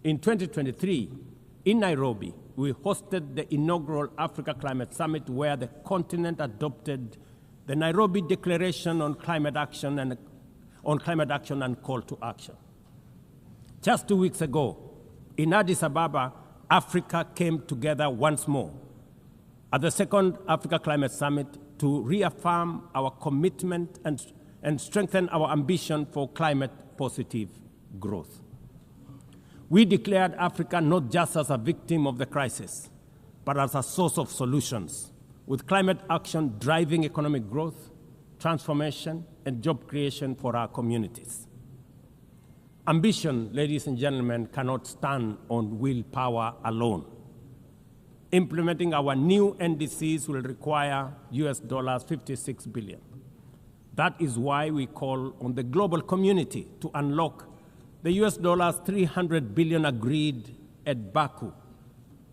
In 2023, in Nairobi, we hosted the inaugural Africa Climate Summit, where the continent adopted the Nairobi Declaration on Climate Action and Call to Action. Just 2 weeks ago, in Addis Ababa, Africa came together once more at the second Africa Climate Summit to reaffirm our commitment and strengthen our ambition for climate-positive growth. We declared Africa not just as a victim of the crisis, but as a source of solutions, with climate action driving economic growth, transformation, and job creation for our communities. Ambition, ladies and gentlemen, cannot stand on willpower alone. Implementing our new NDCs will require $56 billion. That is why we call on the global community to unlock the $300 billion agreed at Baku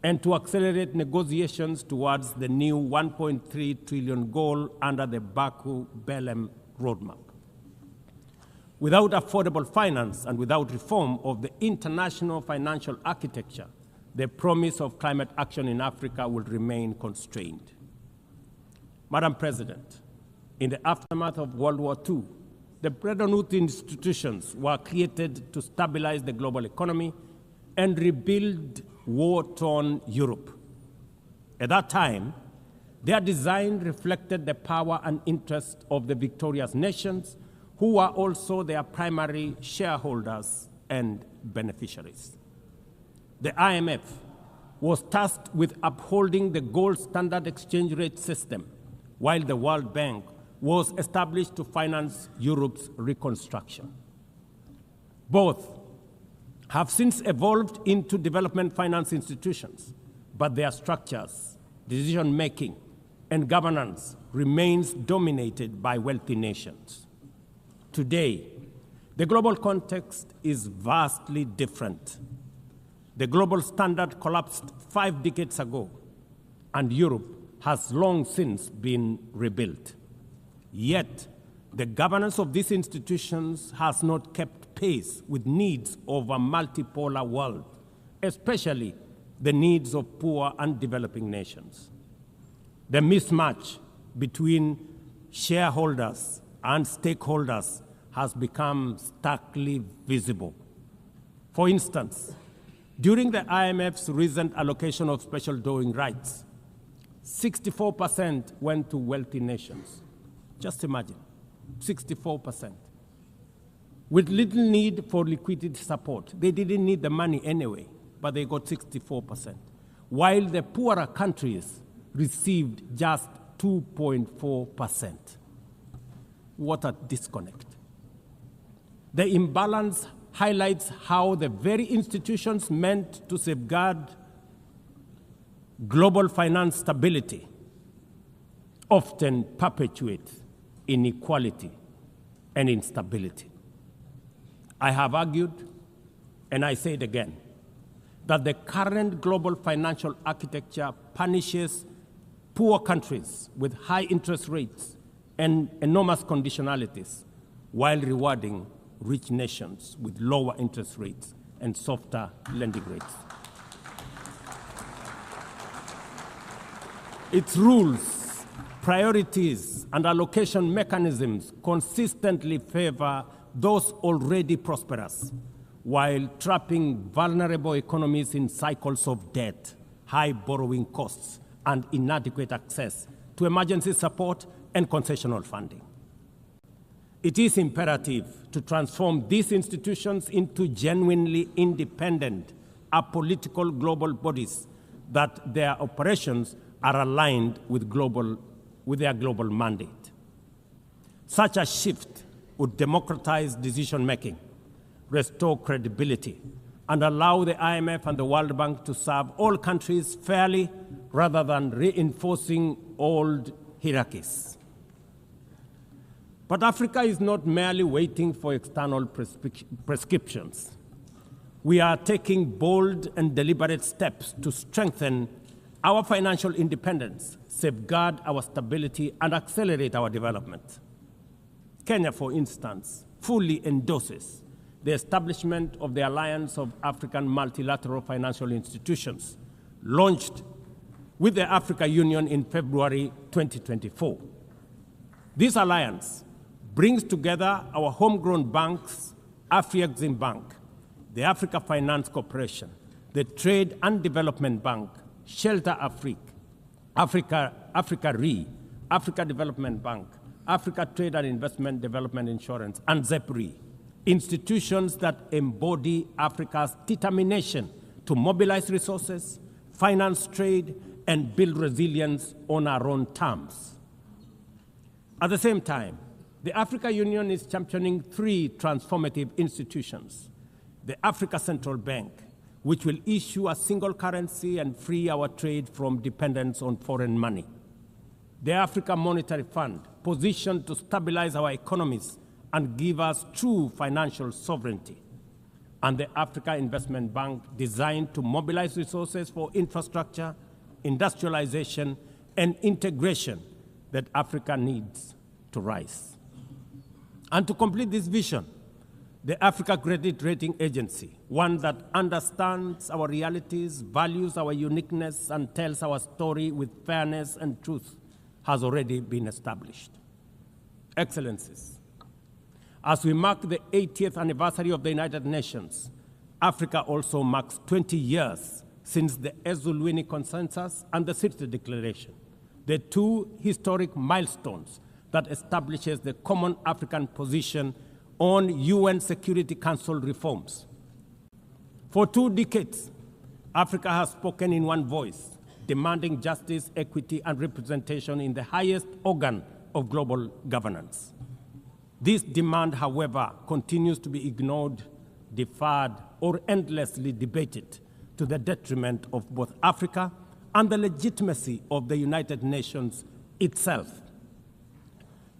and to accelerate negotiations towards the new $1.3 trillion goal under the Baku-Belém roadmap. Without affordable finance and without reform of the international financial architecture, the promise of climate action in Africa will remain constrained. Madam President, in the aftermath of World War II, the Bretton Woods institutions were created to stabilize the global economy and rebuild war-torn Europe. At that time, their design reflected the power and interest of the victorious nations, who were also their primary shareholders and beneficiaries. The IMF was tasked with upholding the gold standard exchange rate system, while the World Bank was established to finance Europe's reconstruction. Both have since evolved into development finance institutions, but their structures, decision-making, and governance remains dominated by wealthy nations. Today, the global context is vastly different. The global standard collapsed 5 decades ago, and Europe has long since been rebuilt. Yet, the governance of these institutions has not kept pace with needs of a multipolar world, especially the needs of poor and developing nations. The mismatch between shareholders and stakeholders has become starkly visible. For instance, during the IMF's recent allocation of special drawing rights, 64% went to wealthy nations. Just imagine, 64%. With little need for liquidity support. They didn't need the money anyway, but they got 64%. While the poorer countries received just 2.4%. What a disconnect. The imbalance highlights how the very institutions meant to safeguard global finance stability often perpetuate inequality and instability. I have argued, and I say it again, that the current global financial architecture punishes poor countries with high interest rates and enormous conditionalities, while rewarding rich nations with lower interest rates and softer lending rates. Its rules, priorities, and allocation mechanisms consistently favor those already prosperous, while trapping vulnerable economies in cycles of debt, high borrowing costs, and inadequate access to emergency support and concessional funding. It is imperative to transform these institutions into genuinely independent, apolitical global bodies that their operations are aligned with their global mandate. Such a shift would democratize decision-making, restore credibility, and allow the IMF and the World Bank to serve all countries fairly rather than reinforcing old hierarchies. But Africa is not merely waiting for external prescriptions. We are taking bold and deliberate steps to strengthen our financial independence, safeguard our stability, and accelerate our development. Kenya, for instance, fully endorses the establishment of the Alliance of African Multilateral Financial Institutions, launched with the Africa Union in February 2024. This alliance brings together our homegrown banks, Afrexim Bank, the Africa Finance Corporation, the Trade and Development Bank, Shelter Africa Re, Africa Development Bank, Africa Trade and Investment Development Insurance, and ZEPRI, institutions that embody Africa's determination to mobilize resources, finance trade, and build resilience on our own terms. At the same time, the Africa Union is championing 3 transformative institutions: the Africa Central Bank, which will issue a single currency and free our trade from dependence on foreign money; the Africa Monetary Fund, positioned to stabilize our economies and give us true financial sovereignty; and the Africa Investment Bank, designed to mobilize resources for infrastructure, industrialization, and integration that Africa needs to rise. And to complete this vision, the Africa Credit Rating Agency, one that understands our realities, values our uniqueness, and tells our story with fairness and truth, has already been established. Excellencies, as we mark the 80th anniversary of the United Nations, Africa also marks 20 years since the Ezulwini Consensus and the Sirte Declaration, the 2 historic milestones that establishes the common African position on UN Security Council reforms. For 2 decades, Africa has spoken in one voice, demanding justice, equity, and representation in the highest organ of global governance. This demand, however, continues to be ignored, deferred, or endlessly debated to the detriment of both Africa and the legitimacy of the United Nations itself.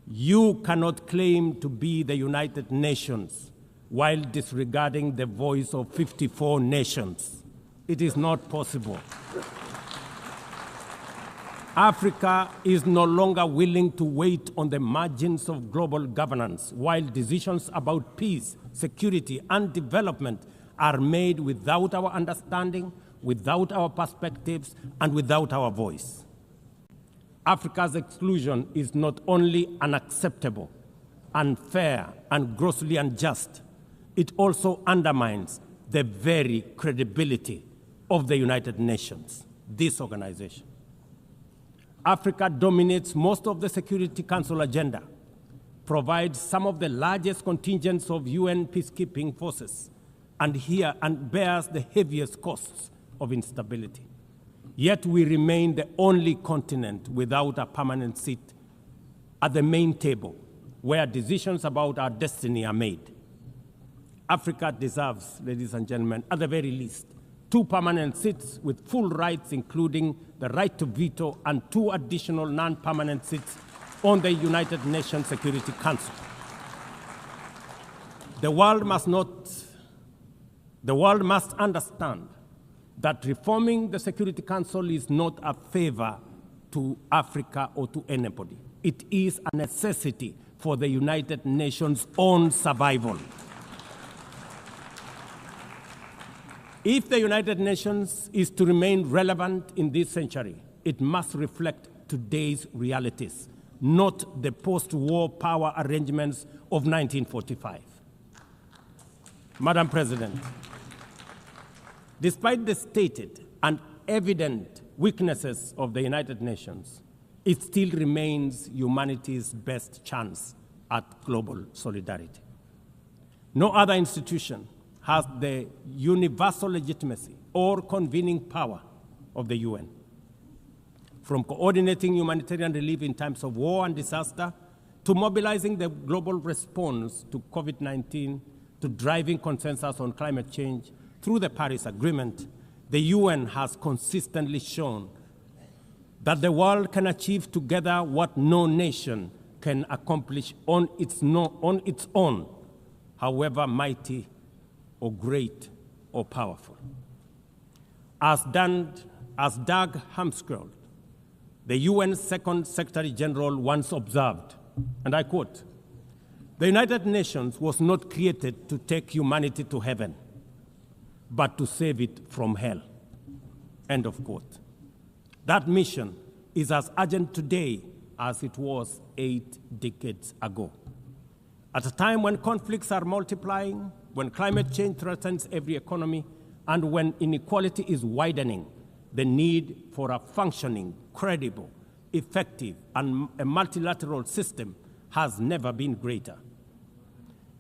You cannot claim to be the United Nations while disregarding the voice of 54 nations. It is not possible. Africa is no longer willing to wait on the margins of global governance while decisions about peace, security, and development are made without our understanding, without our perspectives, and without our voice. Africa's exclusion is not only unacceptable, unfair, and grossly unjust, it also undermines the very credibility of the United Nations, this organization. Africa dominates most of the Security Council agenda, provides some of the largest contingents of UN peacekeeping forces, and bears the heaviest costs of instability. Yet we remain the only continent without a permanent seat at the main table where decisions about our destiny are made. Africa deserves, ladies and gentlemen, at the very least, 2 permanent seats with full rights, including the right to veto, and 2 additional non-permanent seats on the United Nations Security Council. The world must understand that reforming the Security Council is not a favor to Africa or to anybody. It is a necessity for the United Nations' own survival. If the United Nations is to remain relevant in this century, it must reflect today's realities, not the post-war power arrangements of 1945. Madam President, despite the stated and evident weaknesses of the United Nations, it still remains humanity's best chance at global solidarity. No other institution has the universal legitimacy or convening power of the UN. From coordinating humanitarian relief in times of war and disaster, to mobilizing the global response to COVID-19, to driving consensus on climate change, through the Paris Agreement, the UN has consistently shown that the world can achieve together what no nation can accomplish on its own, however mighty or great or powerful. As Doug Hammarskjöld, the UN Second Secretary General, once observed, and I quote, The United Nations was not created to take humanity to heaven, but to save it from hell. End of quote. That mission is as urgent today as it was 8 decades ago. At a time when conflicts are multiplying, when climate change threatens every economy, and when inequality is widening, the need for a functioning, credible, effective, and a multilateral system has never been greater.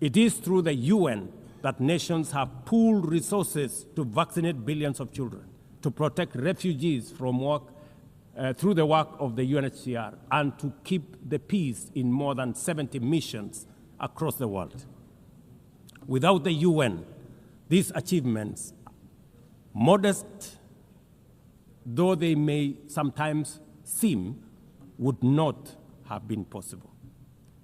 It is through the UN that nations have pooled resources to vaccinate billions of children, to protect refugees from through the work of the UNHCR, and to keep the peace in more than 70 missions across the world. Without the UN, these achievements, modest though they may sometimes seem, would not have been possible.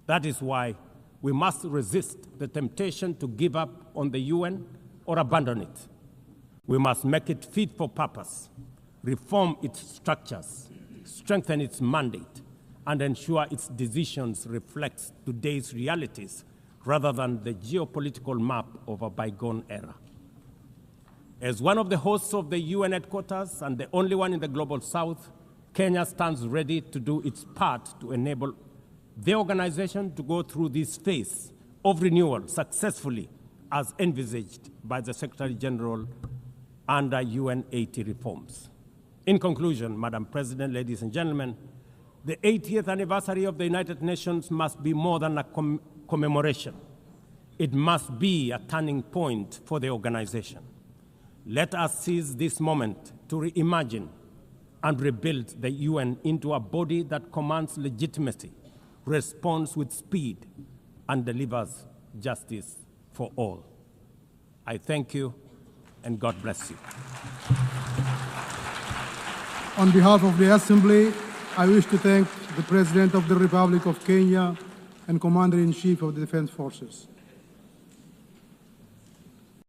That is why we must resist the temptation to give up on the UN or abandon it. We must make it fit for purpose, reform its structures, strengthen its mandate, and ensure its decisions reflect today's realities rather than the geopolitical map of a bygone era. As one of the hosts of the UN headquarters and the only one in the Global South, Kenya stands ready to do its part to enable the organization to go through this phase of renewal successfully as envisaged by the Secretary General under UN 80 reforms. In conclusion, Madam President, ladies and gentlemen, the 80th anniversary of the United Nations must be more than a commemoration. It must be a turning point for the organization. Let us seize this moment to reimagine and rebuild the UN into a body that commands legitimacy, responds with speed, and delivers justice for all. I thank you, and God bless you. On behalf of the Assembly, I wish to thank the President of the Republic of Kenya and Commander-in-Chief of the Defense Forces.